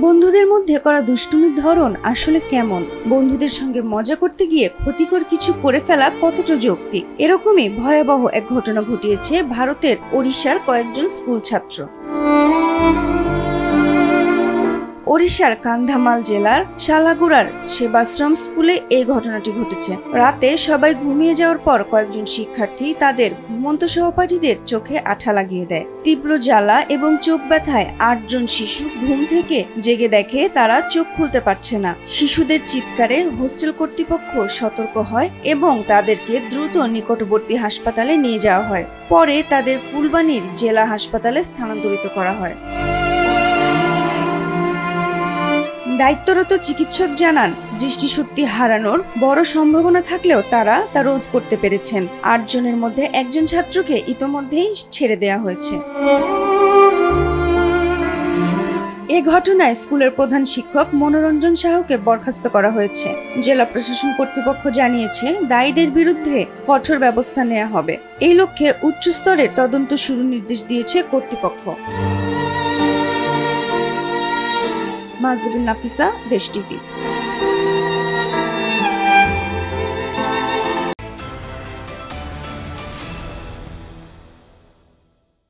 বন্ধুদের মধ্যে করা দুষ্টুমির ধরন আসলে কেমন? বন্ধুদের সঙ্গে মজা করতে গিয়ে ক্ষতিকর কিছু করে ফেলা কতটা যৌক্তিক? এরকমই ভয়াবহ এক ঘটনা ঘটিয়েছে ভারতের ওড়িশার কয়েকজন স্কুল ছাত্র। ওড়িশার কান্ধামাল জেলার শালাগুড়ার সেবাশ্রম স্কুলে এই ঘটনাটি ঘটেছে। রাতে সবাই ঘুমিয়ে যাওয়ার পর কয়েকজন শিক্ষার্থী তাদের ঘুমন্ত সহপাঠীদের চোখে আঠা লাগিয়ে দেয়। তীব্র জ্বালা এবং চোখ ব্যথায় ৮ জন শিশু ঘুম থেকে জেগে দেখে তারা চোখ খুলতে পারছে না। শিশুদের চিৎকারে হোস্টেল কর্তৃপক্ষ সতর্ক হয় এবং তাদেরকে দ্রুত নিকটবর্তী হাসপাতালে নিয়ে যাওয়া হয়। পরে তাদের ফুলবাণীর জেলা হাসপাতালে স্থানান্তরিত করা হয়। দায়িত্বরত চিকিৎসক জানান, দৃষ্টিশক্তি হারানোর বড় সম্ভাবনা থাকলেও তারা তা রোধ করতে পেরেছেন। ৮ জনের মধ্যে একজন ছাত্রকে ইতোমধ্যেই ছেড়ে দেওয়া হয়েছে। এ ঘটনায় স্কুলের প্রধান শিক্ষক মনোরঞ্জন সাহুকে বরখাস্ত করা হয়েছে। জেলা প্রশাসন কর্তৃপক্ষ জানিয়েছে, দায়ীদের বিরুদ্ধে কঠোর ব্যবস্থা নেওয়া হবে। এই লক্ষ্যে উচ্চ স্তরের তদন্ত শুরুর নির্দেশ দিয়েছে কর্তৃপক্ষ। মাজেদুল নাফিসা, দেশ টিভি।